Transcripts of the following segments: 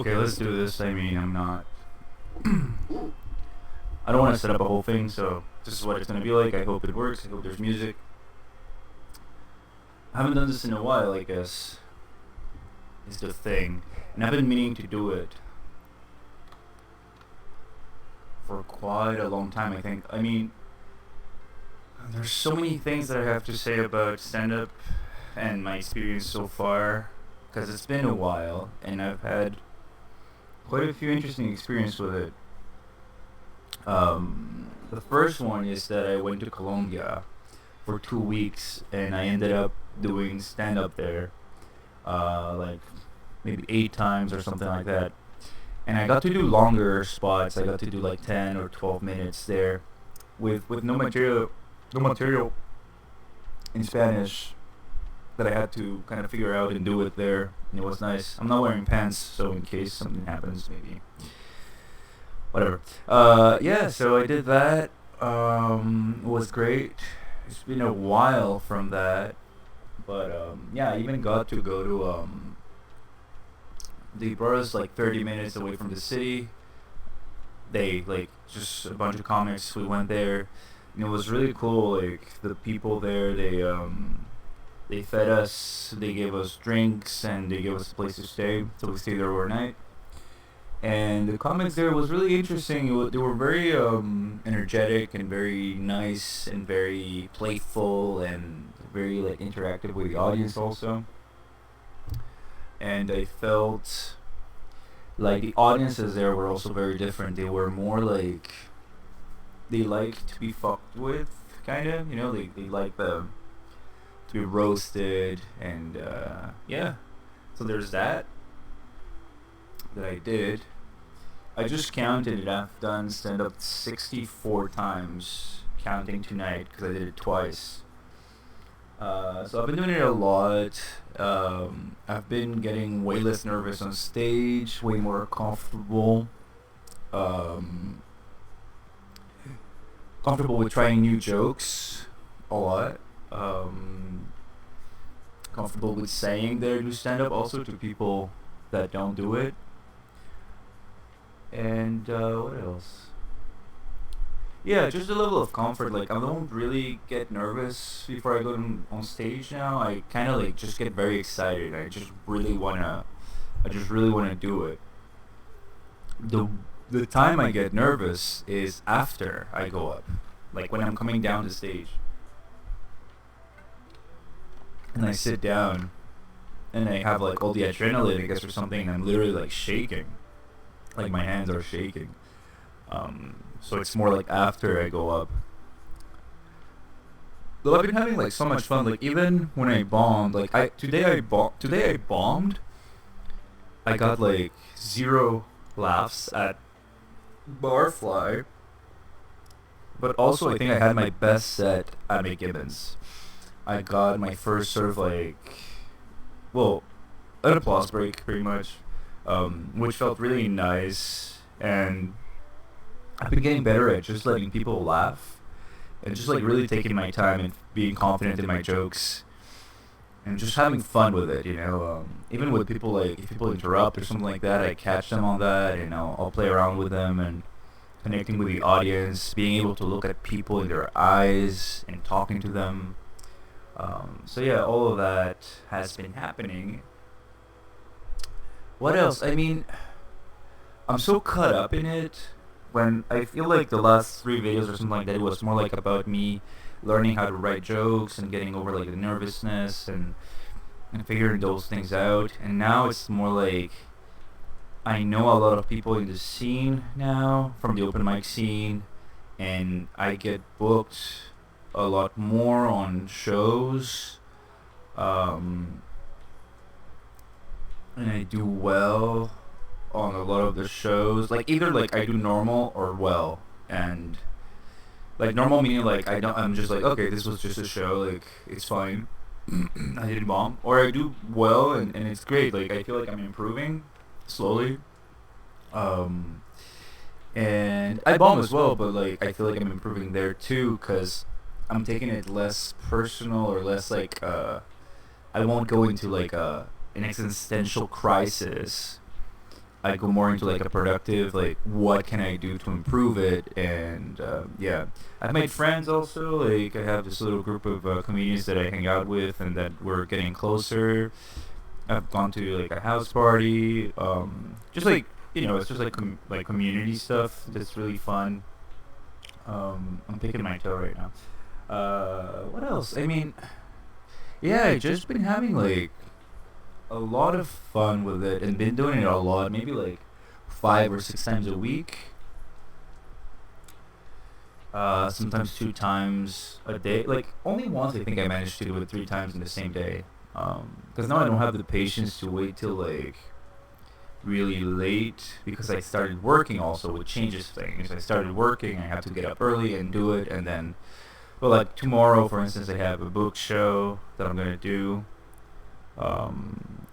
Okay, let's do this. I mean, I'm not. I don't want to set up a whole thing, so this is what it's gonna be like. I hope it works. I hope there's music. I haven't done this in a while, I guess. Is the thing, and I've been meaning to do it for quite a long time. I think. I mean, there's so many things that I have to say about stand-up and my experience so far, because it's been a while, and I've had quite a few interesting experiences with it. The first one is that I went to Colombia for 2 weeks, and I ended up doing stand up there, like maybe 8 times or something like that. And I got to do longer spots. I got to do like 10 or 12 minutes there, with no material in Spanish that I had to kind of figure out and do it there. And it was nice. I'm not wearing pants, so in case something happens, maybe whatever. Yeah, so I did that. It was great. It's been a while from that, but yeah, I even got to go to they brought us like 30 minutes away from the city. They like just a bunch of comics. We went there, and it was really cool. Like the people there, they fed us, they gave us drinks, and they gave us a place to stay. So we stayed there overnight. And the comics there was really interesting. They were very energetic and very nice and very playful and very like interactive with the audience also. And I felt like the audiences there were also very different. They were more like they like to be fucked with, kind of. You know, they like to be roasted and yeah. So there's that I did. I just counted it. I've done stand up 64 times, counting tonight because I did it twice. So I've been doing it a lot. I've been getting way less nervous on stage, way more comfortable. Um, Comfortable with trying new jokes a lot. Comfortable with saying their new stand up also to people that don't do it. And what else? Yeah, just a level of comfort. Like I don't really get nervous before I go on stage now. I kind of like just get very excited. I just really wanna do it. The the time I get nervous is after I go up, like when I'm coming down the stage and I sit down and I have like all the adrenaline, I guess, or something. And I'm literally like shaking, like my hands are shaking. So it's more like after I go up. Though I've been having like so much fun. Like even when I bombed, like today I bombed. I got like zero laughs at Barfly, but also I think I had my best set at McGibbons. I got my first sort of like, well, an applause break pretty much, which felt really nice. And I've been getting better at just letting people laugh and just like really taking my time and being confident in my jokes and just having fun with it, you know. Even with people, like if people interrupt or something like that, I catch them on that, and I'll play around with them and connecting with the audience, being able to look at people in their eyes and talking to them. So yeah, all of that has been happening. What else? I mean, I'm so caught up in it. When I feel like the last 3 videos or something like that, it was more like about me learning how to write jokes and getting over like the nervousness and figuring those things out. And now it's more like I know a lot of people in the scene now from the open mic scene, and I get booked a lot more on shows. Um, and I do well on a lot of the shows. Like either like I do normal or well, and like normal meaning like I don't. I'm just like okay, this was just a show. Like it's fine. I didn't bomb, or I do well and it's great. Like I feel like I'm improving slowly. Um, and I bomb as well, but like I feel like I'm improving there too, cause I'm taking it less personal or less like I won't go into like an existential crisis I go more into like a productive, like what can I do to improve it, and yeah, I've made friends also. Like I have this little group of comedians that I hang out with, and that we're getting closer. I've gone to like a house party, just like it's just like like community stuff that's really fun. I'm picking my toe right now. What else? I mean, yeah, I just been having like a lot of fun with it and been doing it a lot, maybe like 5 or 6 times a week. Sometimes 2 times a day. Like only once I think I managed to do it 3 times in the same day. Because now I don't have the patience to wait till like really late because I started working also, which changes things. I started working, I have to get up early and do it, and then, well, like tomorrow, for instance, I have a book show that I'm gonna do,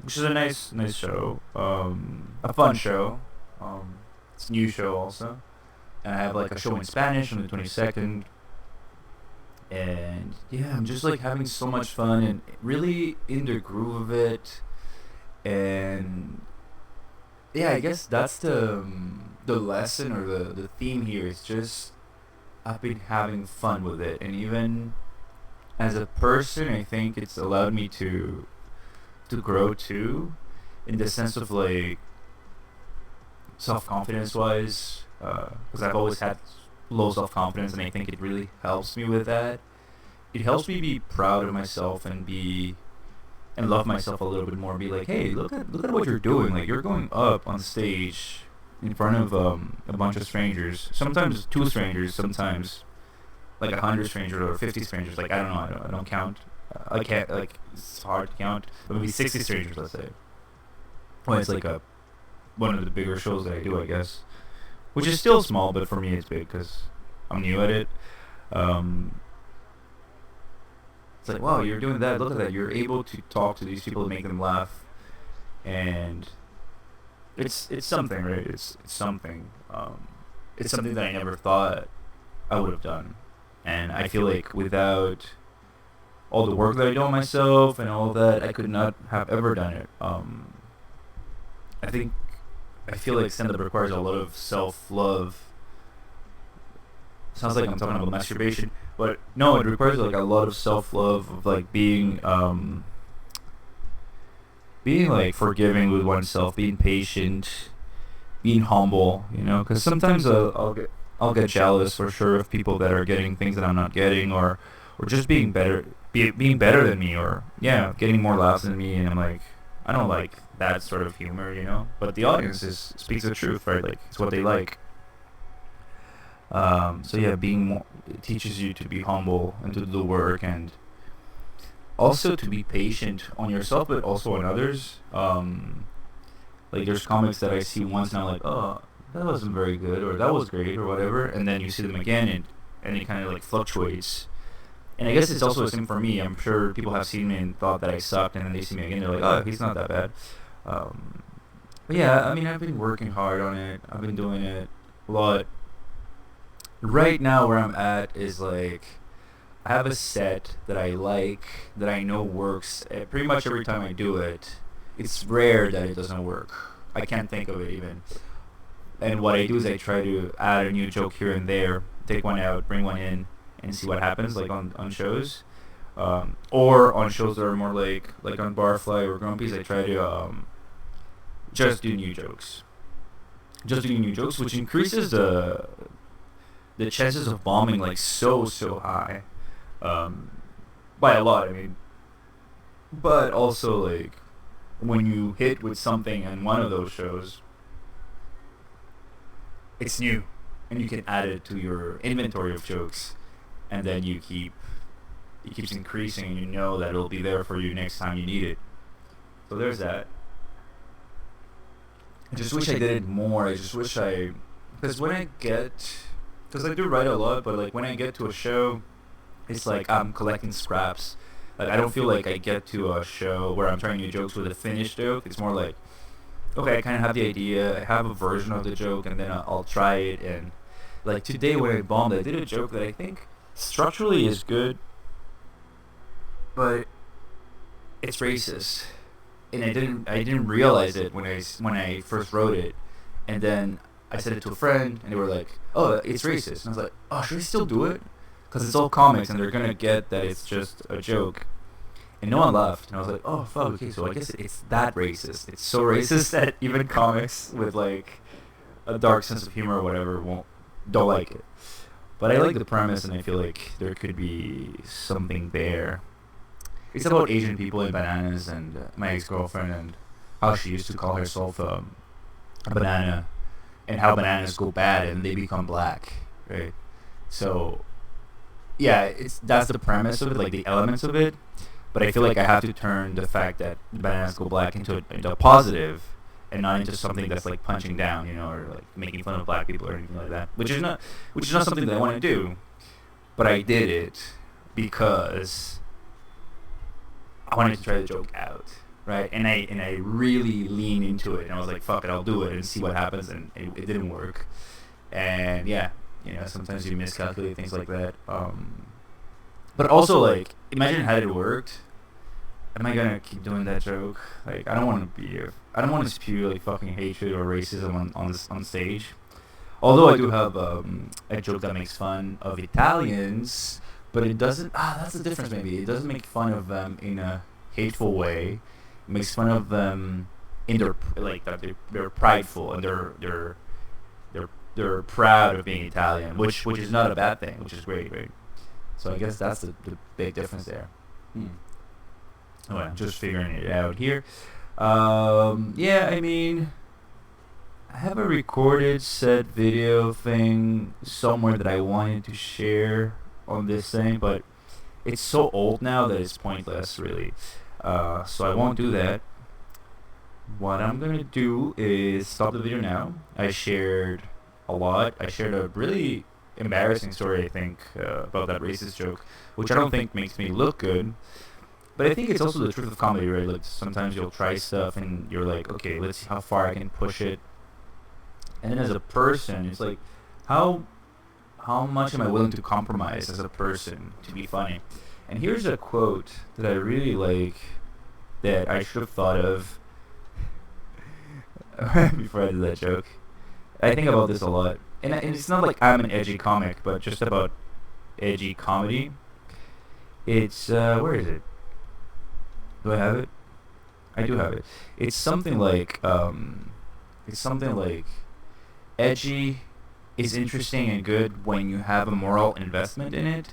which is a nice show, a fun show. It's a new show also, and I have like a show in Spanish on the 22nd. And yeah, I'm just like having so much fun and really in the groove of it, and yeah, I guess that's the lesson or the theme here. It's just I've been having fun with it, and even as a person, I think it's allowed me to grow too, in the sense of like self confidence wise, because I've always had low self confidence, and I think it really helps me with that. It helps me be proud of myself and be and love myself a little bit more. Be like, hey, look at what you're doing. Like you're going up on stage in front of a bunch of strangers. Sometimes 2 strangers. Sometimes like 100 strangers or 50 strangers. Like I don't know. I don't count. I can't. Like it's hard to count. But maybe 60 strangers. Let's say. Well, it's like a one of the bigger shows that I do, I guess. Which is still small, but for me it's big because I'm new at it. Um, it's like, wow, you're doing that. Look at that. You're able to talk to these people and make them laugh, and it's something, right? It's something. It's something that I never thought I would have done, and I feel like without all the work that I do on myself and all of that, I could not have ever done it. I think I feel like stand-up requires a lot of self-love. Sounds like I'm talking about masturbation, but no, it requires like a lot of self-love of like being like forgiving with oneself, being patient, being humble. Because sometimes I'll get jealous for sure of people that are getting things that I'm not getting, or just being better, being better than me, or yeah, getting more laughs than me, and I'm like, I don't like that sort of humor. But the audience speaks the truth, right? Like it's what they like. So yeah, it teaches you to be humble and to do the work, and also to be patient on yourself, but also on others. Like there's comics that I see once and I'm like, oh, that wasn't very good, or that was great, or whatever, and then you see them again, and it kind of like fluctuates. And I guess it's also the same for me. I'm sure people have seen me and thought that I sucked, and then they see me again, they're like, oh, he's not that bad. But yeah, I mean, I've been working hard on it. I've been doing it a lot. Right now, where I'm at is like, I have a set that I like, that I know works pretty much every time I do it. It's rare that it doesn't work. I can't think of it even. And what I do is I try to add a new joke here and there, take one out, bring one in, and see what happens, like on shows. Or on shows that are more like on Barfly or Grumpy's, I try to just do new jokes. Just doing new jokes, which increases the chances of bombing like so high, by a lot. I mean, but also like when you hit with something in one of those shows, it's new, and you can add it to your inventory of jokes, and then it keeps increasing, and you know that it'll be there for you next time you need it. So there's that. I just wish I did it more. I just wish because I do write a lot, but like when I get to a show, it's like I'm collecting scraps. Like I don't feel like I get to a show where I'm trying new jokes with a finished joke. It's more like, okay, I kind of have the idea, I have a version of the joke, and then I'll try it. And like today when I bombed, I did a joke that I think structurally is good, but it's racist. and I didn't realize it when I first wrote it, and then I said it to a friend, and they were like, "Oh, it's racist." And I was like, "Oh, should I still do it?" Because it's all comics, and they're gonna get that it's just a joke. And no one laughed, and I was like, "Oh, fuck. Okay, so I guess it's that racist. It's so racist that even comics with like a dark sense of humor or whatever don't like it." But I like the premise, and I feel like there could be something there. It's about Asian people and bananas, and my ex-girlfriend, and how she used to call herself a banana, and how bananas go bad and they become black, right? So yeah, that's the premise of it, like the elements of it. But I feel like I have to turn the fact that bananas go black into a positive, and not into something that's like punching down, or like making fun of black people or anything like that. Which is not something that I want to do. But I did it because I wanted to try the joke out, right? And I really leaned into it, and I was like, fuck it, I'll do it and see what happens. And it didn't work. And yeah, sometimes you miscalculate things like that. But also, like, imagine had it worked. Am I gonna keep doing that joke? Like, I don't want to spew like fucking hatred or racism on stage. Although I do have a joke that makes fun of Italians, but it doesn't. That's the difference. Maybe it doesn't make fun of them in a hateful way. It makes fun of them in their like that they're prideful, and they're proud of being Italian, which is not a bad thing, which is great, right? So I guess that's the big difference there. Oh, I'm just figuring it out here. Yeah, I mean, I have a recorded set video thing somewhere that I wanted to share on this thing, but it's so old now that it's pointless, really. So I won't do that. What I'm gonna do is stop the video now. I shared a lot. I shared a really embarrassing story, I think, about that racist joke, which I don't think makes me look good. But I think it's also the truth of comedy, right? Like, sometimes you'll try stuff and you're like, okay, let's see how far I can push it. And then as a person, it's like, how much am I willing to compromise as a person to be funny? And here's a quote that I really like that I should have thought of before I did that joke. I think about this a lot. And it's not like I'm an edgy comic, but just about edgy comedy. It's, where is it? Do I have it? I do have it. It's something like edgy is interesting and good when you have a moral investment in it,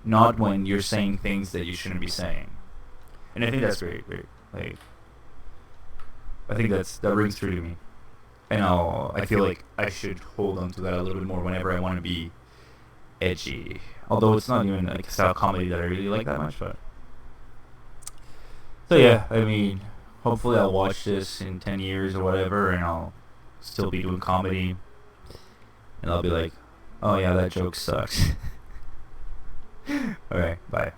not when you're saying things that you shouldn't be saying. And I think that's great. Like, I think that rings true to me. And I feel like I should hold on to that a little bit more whenever I want to be edgy. Although it's not even like a style of comedy that I really like that much, but. So yeah, I mean, hopefully I'll watch this in 10 years or whatever, and I'll still be doing comedy, and I'll be like, oh yeah, that joke sucks. Alright, bye.